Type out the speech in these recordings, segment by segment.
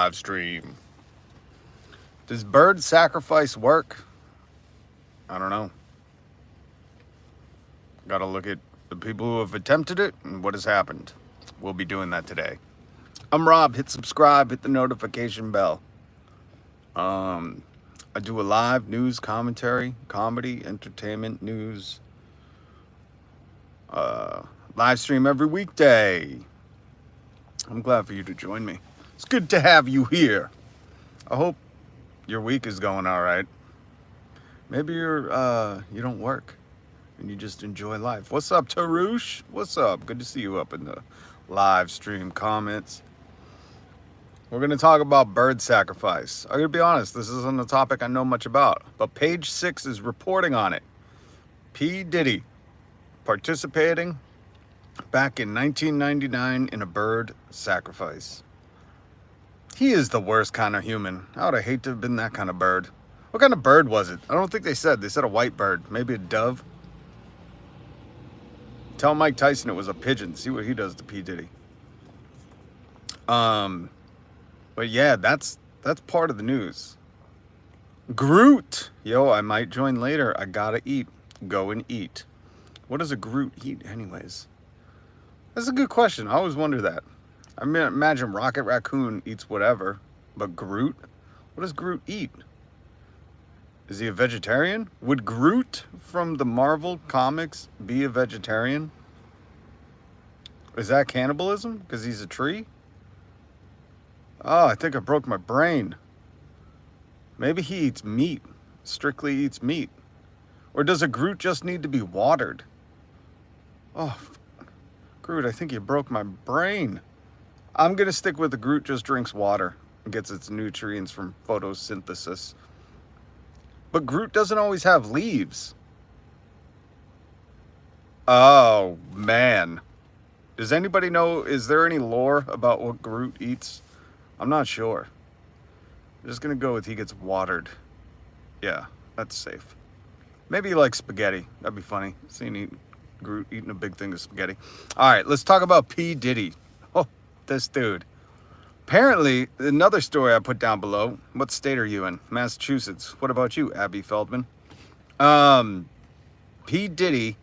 live stream. Does bird sacrifice work? I don't know. Gotta look at the people who have attempted it and what has happened. We'll be doing that today. I'm Rob. Hit subscribe, hit the notification bell. I do a live news commentary, comedy, entertainment, news, live stream every weekday. I'm glad for you to join me. It's good to have you here. I hope your week is going all right. Maybe you don't work and you just enjoy life. What's up, Tarush? What's up? Good to see you up in the live stream comments. We're going to talk about bird sacrifice. I'm going to be honest, this isn't a topic I know much about, but Page 6 is reporting on it. P. Diddy participating back in 1999 in a bird sacrifice. He is the worst kind of human. I would have hated to have been that kind of bird. What kind of bird was it? I don't think they said. They said a white bird. Maybe a dove. Tell Mike Tyson it was a pigeon. See what he does to P. Diddy. But yeah, that's part of the news. Groot. Yo, I might join later. I gotta eat. Go and eat. What does a Groot eat anyways? That's a good question. I always wonder that. I mean, imagine Rocket Raccoon eats whatever, but Groot? What does Groot eat? Is he a vegetarian? Would Groot from the Marvel comics be a vegetarian? Is that cannibalism? Because he's a tree? Oh, I think I broke my brain. Maybe he eats meat. Strictly eats meat. Or does a Groot just need to be watered? Oh, Groot, I think you broke my brain. I'm going to stick with the Groot just drinks water and gets its nutrients from photosynthesis. But Groot doesn't always have leaves. Oh, man. Does anybody know, is there any lore about what Groot eats? I'm not sure. I'm just going to go with he gets watered. Yeah, that's safe. Maybe he likes spaghetti. That'd be funny. Seeing Groot eating a big thing of spaghetti. All right, let's talk about P. Diddy. Oh, this dude. Apparently, another story I put down below. What state are you in? Massachusetts. What about you, Abby Feldman? P. Diddy.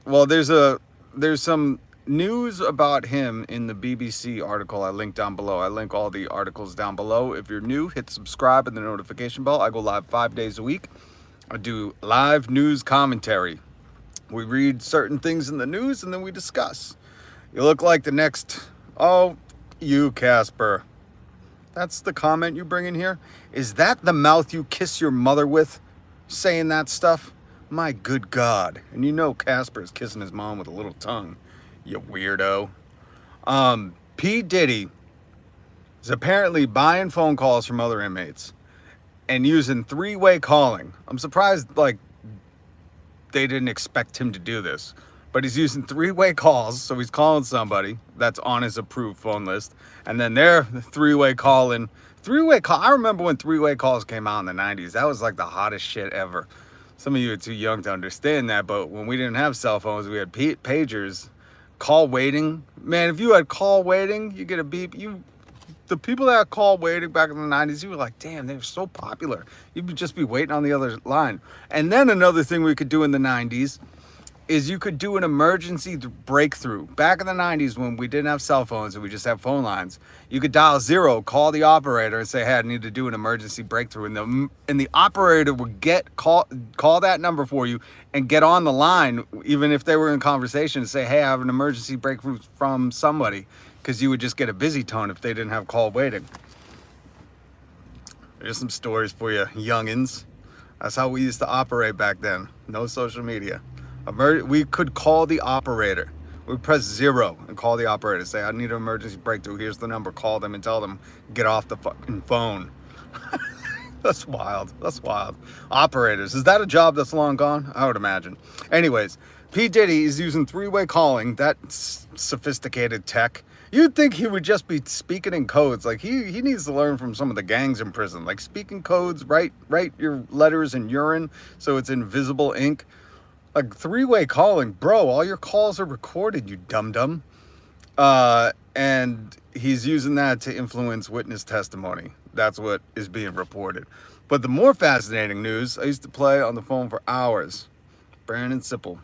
Well, there's some news about him in the BBC article I linked down below. I link all the articles down below. If you're new, hit subscribe and the notification bell. I go live 5 days a week. I do live news commentary. We read certain things in the news and then we discuss. You look like the next... Oh, you, Casper. That's the comment you bring in here? Is that the mouth you kiss your mother with? Saying that stuff? My good God. And you know Casper is kissing his mom with a little tongue. You weirdo. P. Diddy is apparently buying phone calls from other inmates and using three-way calling. I'm surprised, like, they didn't expect him to do this. But he's using three-way calls, so he's calling somebody that's on his approved phone list, and then they're three-way calling. I remember when three-way calls came out in the 90s. That was like the hottest shit ever. Some of you are too young to understand that, but when we didn't have cell phones, we had pagers. Call waiting. Man, if you had call waiting, you get a beep. The people that had call waiting back in the 90s, you were like, damn, they were so popular. You would just be waiting on the other line. And then another thing we could do in the 90s is you could do an emergency breakthrough. Back in the 90s when we didn't have cell phones and we just had phone lines, you could dial 0, call the operator and say, hey, I need to do an emergency breakthrough. And the operator would call that number for you and get on the line, even if they were in conversation, and say, hey, I have an emergency breakthrough from somebody, because you would just get a busy tone if they didn't have call waiting. There's some stories for you, youngins. That's how we used to operate back then. No social media. We could call the operator. We press 0 and call the operator. Say, I need an emergency breakthrough. Here's the number. Call them and tell them, get off the fucking phone. That's wild. That's wild. Operators. Is that a job that's long gone? I would imagine. Anyways, P. Diddy is using three-way calling. That sophisticated tech. You'd think he would just be speaking in codes. Like, he needs to learn from some of the gangs in prison. Like, speaking codes, write your letters in urine so it's in visible ink. Like, three-way calling. Bro, all your calls are recorded, you dum-dum. and he's using that to influence witness testimony. That's what is being reported. But the more fascinating news, I used to play on the phone for hours. Brandon Sipple.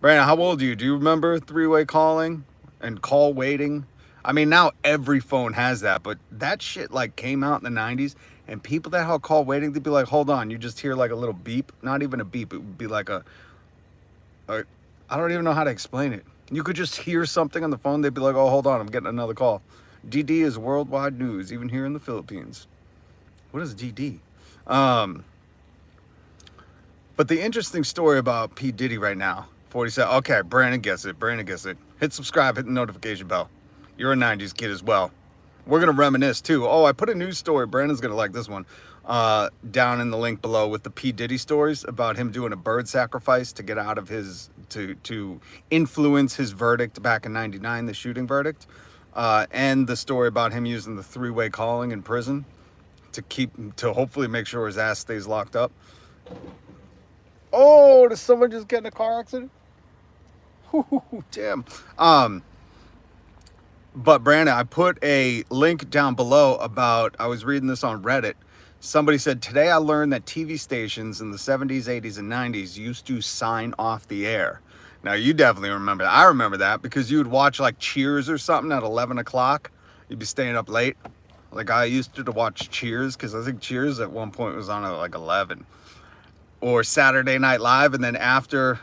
Brandon, how old are you? Do you remember three-way calling and call waiting? I mean, now every phone has that, but that shit like came out in the 90s, and people that had call waiting, they'd be like, hold on, you just hear like a little beep. Not even a beep. It would be like a I don't even know how to explain it. You could just hear something on the phone. They'd be like, oh, hold on, I'm getting another call. DD is worldwide news, even here in the Philippines. What is DD? But the interesting story about P. Diddy right now, 47. Okay, Brandon gets it. Brandon gets it. Hit subscribe, hit the notification bell. You're a 90s kid as well. We're going to reminisce too. Oh, I put a news story. Brandon's going to like this one. Down in the link below with the P. Diddy stories about him doing a bird sacrifice to get out of his, to influence his verdict back in 99, the shooting verdict. And the story about him using the three-way calling in prison to hopefully make sure his ass stays locked up. Oh, did someone just get in a car accident? Ooh, damn. But Brandon, I put a link down below about, I was reading this on Reddit. Somebody said, today I learned that TV stations in the 70s, 80s, and 90s used to sign off the air. Now, you definitely remember that. I remember that because you would watch like Cheers or something at 11 o'clock. You'd be staying up late. Like I used to watch Cheers because I think Cheers at one point was on at like 11. Or Saturday Night Live, and then after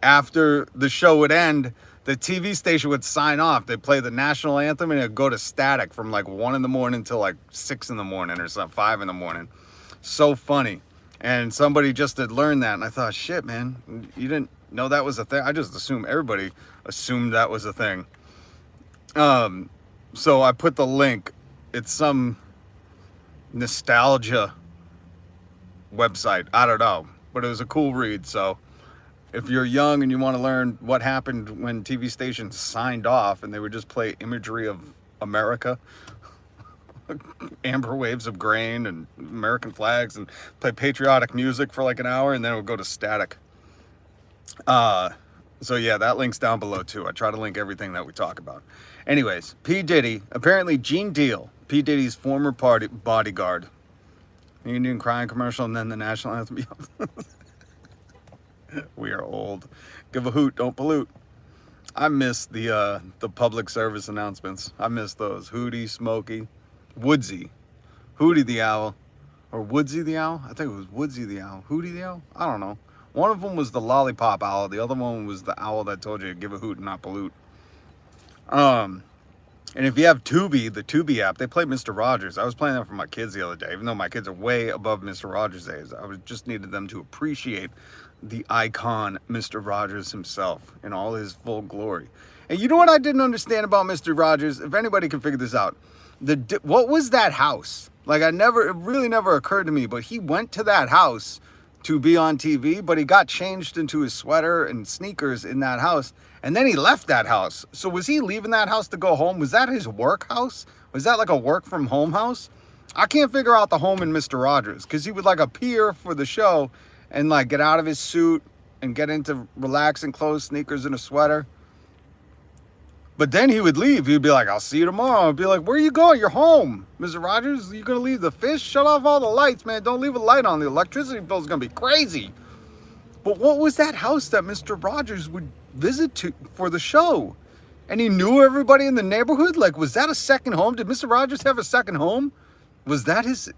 the show would end, the TV station would sign off. They'd play the national anthem, and it'd go to static from like 1 in the morning till like 6 in the morning or something, 5 in the morning. So funny. And somebody just had learned that, and I thought, shit, man, you didn't know that was a thing? I just assumed everybody assumed that was a thing. So I put the link. It's some nostalgia website. I don't know, but it was a cool read. So if you're young and you want to learn what happened when TV stations signed off and they would just play imagery of America, amber waves of grain and American flags, and play patriotic music for like an hour, and then it would go to static. So yeah, that link's down below too. I try to link everything that we talk about. Anyways, P. Diddy, apparently Gene Deal, P. Diddy's former bodyguard. The Indian crying commercial, and then the national anthem. We are old. Give a hoot, don't pollute. I miss the public service announcements. I miss those. Hootie, Smokey, Woodsy, Hootie the Owl, or Woodsy the Owl. I think it was Woodsy the Owl. Hootie the Owl. I don't know. One of them was the lollipop owl. The other one was the owl that told you to give a hoot and not pollute. And if you have Tubi, the Tubi app, they play Mr. Rogers. I was playing that for my kids the other day, even though my kids are way above Mr. Rogers' age. I just needed them to appreciate the icon, Mr. Rogers himself, in all his full glory. And you know what I didn't understand about Mr. Rogers? If anybody can figure this out, what was that house? Like, it really never occurred to me, but he went to that house to be on TV, but he got changed into his sweater and sneakers in that house, and then he left that house. So was he leaving that house to go home? Was that his work house? Was that like a work from home house? I can't figure out the home in Mr. Rogers, because he would like appear for the show and like get out of his suit and get into relaxing clothes, sneakers, and a sweater. But then he would leave. He'd be like, I'll see you tomorrow. I'd be like, where are you going? You're home. Mr. Rogers, you going to leave the fish? Shut off all the lights, man. Don't leave a light on. The electricity bill's going to be crazy. But what was that house that Mr. Rogers would visit to for the show? And he knew everybody in the neighborhood? Like, was that a second home? Did Mr. Rogers have a second home? Was that his...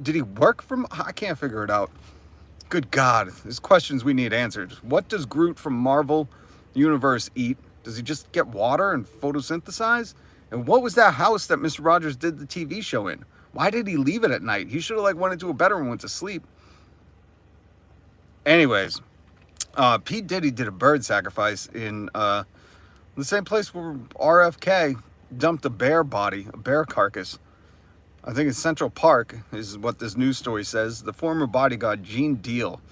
Did he work from... I can't figure it out. Good God. There's questions we need answered. What does Groot from Marvel Universe eat? Does he just get water and photosynthesize? And what was that house that Mr. Rogers did the TV show in? Why did he leave it at night? He should have like went into a bedroom and went to sleep. Anyways, P. Diddy did a bird sacrifice in the same place where RFK dumped a bear body, a bear carcass. I think it's Central Park is what this news story says. The former bodyguard, Gene Deal,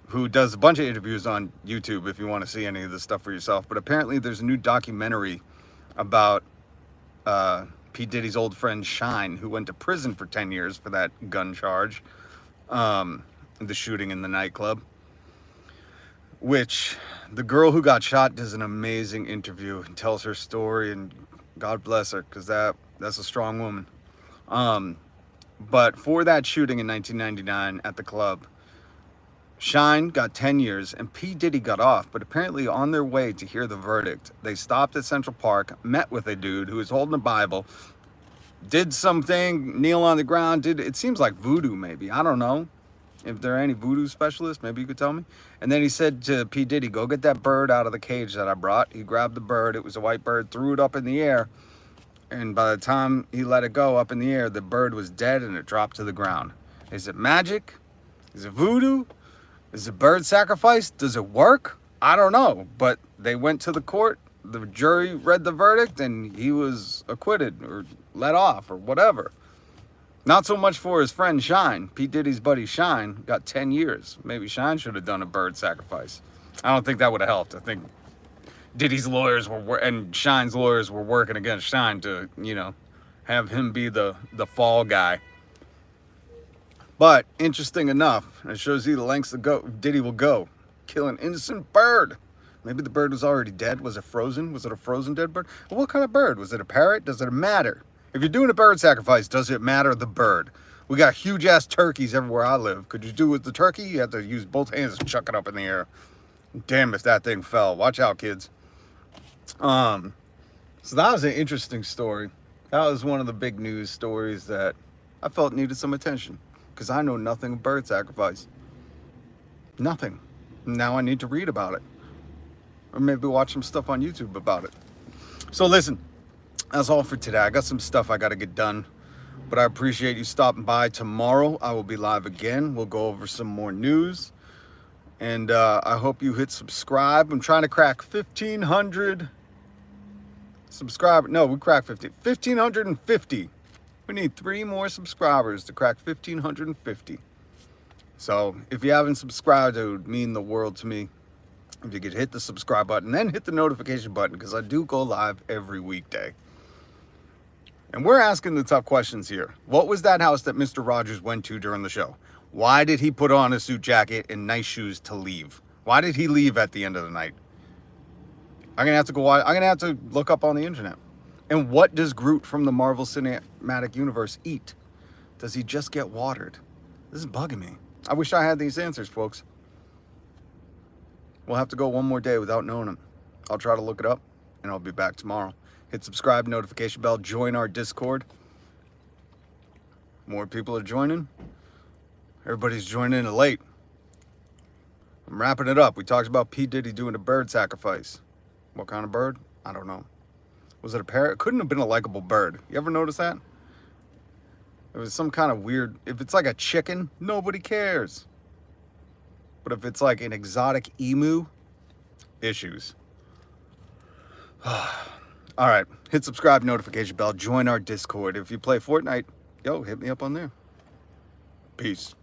who does a bunch of interviews on YouTube if you want to see any of this stuff for yourself. But apparently there's a new documentary about P. Diddy's old friend Shine, who went to prison for 10 years for that gun charge, the shooting in the nightclub. Which the girl who got shot does an amazing interview and tells her story and God bless her, because that's a strong woman. But for that shooting in 1999 at the club, Shine got 10 years and P. Diddy got off, but apparently on their way to hear the verdict, they stopped at Central Park, met with a dude who was holding a Bible, did something, kneel on the ground, it seems like voodoo maybe, I don't know. If there are any voodoo specialists, maybe you could tell me. And then he said to P. Diddy, go get that bird out of the cage that I brought. He grabbed the bird, it was a white bird, threw it up in the air, and by the time he let it go up in the air, the bird was dead and it dropped to the ground. Is it magic? Is it voodoo? Is it bird sacrifice? Does it work? I don't know. But they went to the court, the jury read the verdict, and he was acquitted or let off or whatever. Not so much for his friend Shine. P. Diddy's buddy Shine got 10 years. Maybe Shine should have done a bird sacrifice. I don't think that would have helped. I think Diddy's lawyers and Shine's lawyers were working against Shine to, have him be the fall guy. But interesting enough, it shows you the lengths Diddy will go. Kill an innocent bird. Maybe the bird was already dead. Was it frozen? Was it a frozen dead bird? Well, what kind of bird? Was it a parrot? Does it matter? If you're doing a bird sacrifice, does it matter the bird? We got huge ass turkeys everywhere I live. Could you do it with the turkey? You have to use both hands to chuck it up in the air. Damn if that thing fell. Watch out, kids. So that was an interesting story. That was one of the big news stories that I felt needed some attention. Because I know nothing of bird sacrifice. Nothing. Now I need to read about it. Or maybe watch some stuff on YouTube about it. So listen, that's all for today. I got some stuff I got to get done. But I appreciate you stopping by. Tomorrow I will be live again. We'll go over some more news. And I hope you hit subscribe. I'm trying to crack 1,500 subscribers. No, we cracked 1,550. We need 3 more subscribers to crack 1,550. So if you haven't subscribed, it would mean the world to me if you could hit the subscribe button, then hit the notification button, because I do go live every weekday. And we're asking the tough questions here. What was that house that Mr. Rogers went to during the show? Why did he put on a suit jacket and nice shoes to leave? Why did he leave at the end of the night? I'm gonna have to look up on the internet. And what does Groot from the Marvel Cinematic Universe eat? Does he just get watered? This is bugging me. I wish I had these answers, folks. We'll have to go one more day without knowing them. I'll try to look it up, and I'll be back tomorrow. Hit subscribe, notification bell, join our Discord. More people are joining. Everybody's joining in late. I'm wrapping it up. We talked about P. Diddy doing a bird sacrifice. What kind of bird? I don't know. Was it a parrot? It couldn't have been a likable bird. You ever notice that? It was some kind of weird... If it's like a chicken, nobody cares. But if it's like an exotic emu, issues. All right. Hit subscribe, notification bell, join our Discord. If you play Fortnite, hit me up on there. Peace.